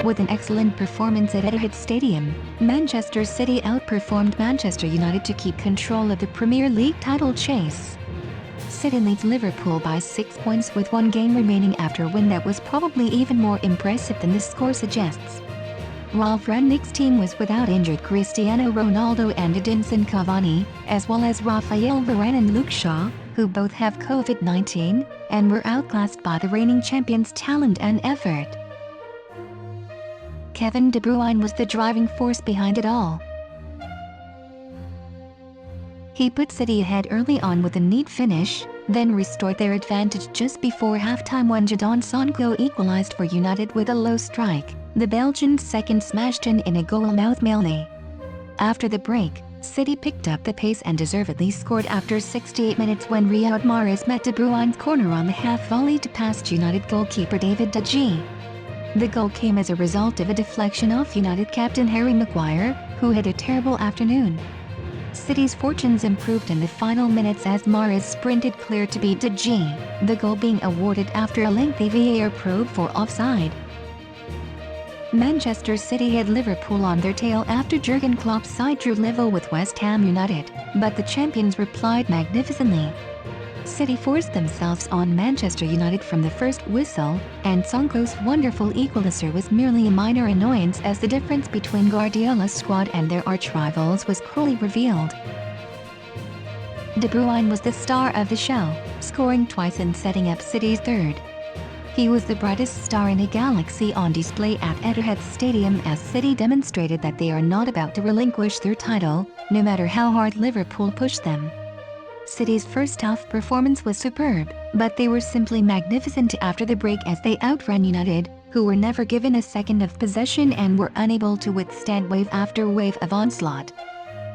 With an excellent performance at Etihad Stadium, Manchester City outperformed Manchester United to keep control of the Premier League title chase. City leads Liverpool by 6 points with 1 game remaining after a win that was probably even more impressive than the score suggests. Ralf Rangnick's team was without injured Cristiano Ronaldo and Edinson Cavani, as well as Raphael Varane and Luke Shaw, who both have COVID-19, and were outclassed by the reigning champions' talent and effort. Kevin De Bruyne was the driving force behind it all. He put City ahead early on with a neat finish, then restored their advantage just before halftime when Jadon Sancho equalized for United with a low strike. The Belgian's second smashed in a goal-mouth melee. After the break, City picked up the pace and deservedly scored after 68 minutes when Riyad Mahrez met De Bruyne's corner on the half-volley to past United goalkeeper David De Gea. The goal came as a result of a deflection off United captain Harry Maguire, who had a terrible afternoon. City's fortunes improved in the final minutes as Mahrez sprinted clear to beat De Gea, the goal being awarded after a lengthy VAR probe for offside. Manchester City had Liverpool on their tail after Jurgen Klopp's side drew level with West Ham United, but the champions replied magnificently. City forced themselves on Manchester United from the first whistle, and Sancho's wonderful equaliser was merely a minor annoyance as the difference between Guardiola's squad and their arch-rivals was cruelly revealed. De Bruyne was the star of the show, scoring twice and setting up City's third. He was the brightest star in a galaxy on display at Etihad Stadium as City demonstrated that they are not about to relinquish their title, no matter how hard Liverpool pushed them. City's first-half performance was superb, but they were simply magnificent after the break as they outran United, who were never given a second of possession and were unable to withstand wave after wave of onslaught.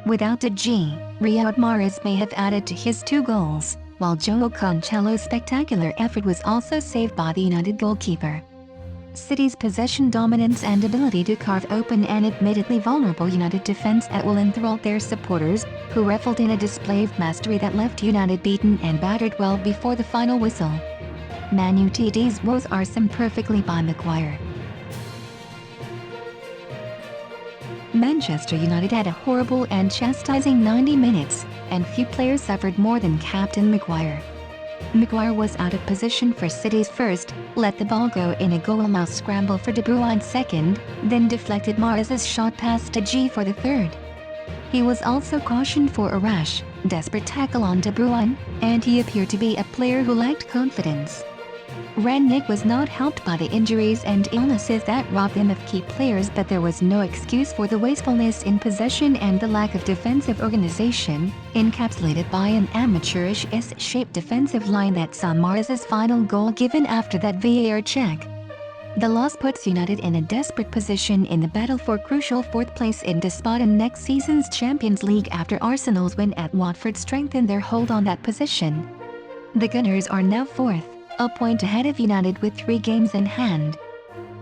Without De Gea, Riyad Mahrez may have added to his 2 goals, while Joao Cancelo's spectacular effort was also saved by the United goalkeeper. City's possession dominance and ability to carve open an admittedly vulnerable United defense at will enthralled their supporters, who reveled in a display of mastery that left United beaten and battered well before the final whistle. Man Utd's woes are summed perfectly by Maguire. Manchester United had a horrible and chastising 90 minutes, and few players suffered more than captain Maguire. Maguire was out of position for City's first, let the ball go in a goal-mouth scramble for De Bruyne's second, then deflected Mahrez's shot past De Gea for the third. He was also cautioned for a rash, desperate tackle on De Bruyne, and he appeared to be a player who lacked confidence. Rangnick was not helped by the injuries and illnesses that robbed him of key players, but there was no excuse for the wastefulness in possession and the lack of defensive organization, encapsulated by an amateurish S-shaped defensive line that saw Mahrez's final goal given after that VAR check. The loss puts United in a desperate position in the battle for crucial 4th place in spot in next season's Champions League after Arsenal's win at Watford strengthened their hold on that position. The Gunners are now 4th. A point ahead of United with 3 games in hand.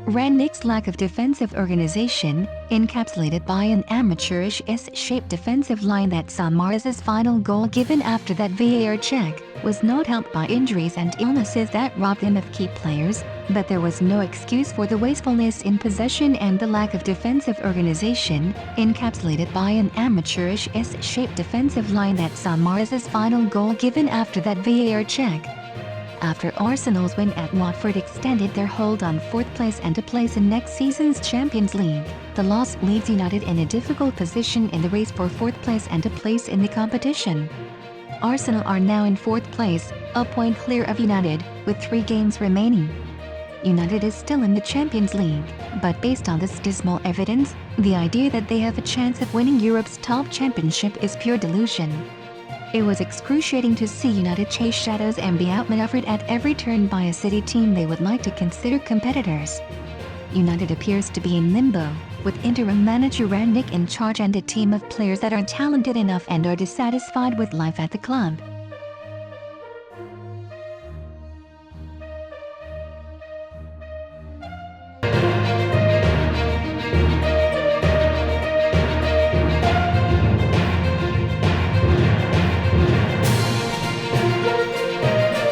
Rangnick's lack of defensive organization, encapsulated by an amateurish S-shaped defensive line that saw Mahrez's final goal given after that VAR check, was not helped by injuries and illnesses that robbed him of key players, but there was no excuse for the wastefulness in possession and the lack of defensive organization, encapsulated by an amateurish S-shaped defensive line that saw Mahrez's final goal given after that VAR check. After Arsenal's win at Watford extended their hold on 4th place and a place in next season's Champions League, the loss leaves United in a difficult position in the race for 4th place and a place in the competition. Arsenal are now in 4th place, a point clear of United, with 3 games remaining. United is still in the Champions League, but based on this dismal evidence, the idea that they have a chance of winning Europe's top championship is pure delusion. It was excruciating to see United chase shadows and be outmaneuvered at every turn by a City team they would like to consider competitors. United appears to be in limbo, with interim manager Rangnick in charge and a team of players that are talented enough and are dissatisfied with life at the club.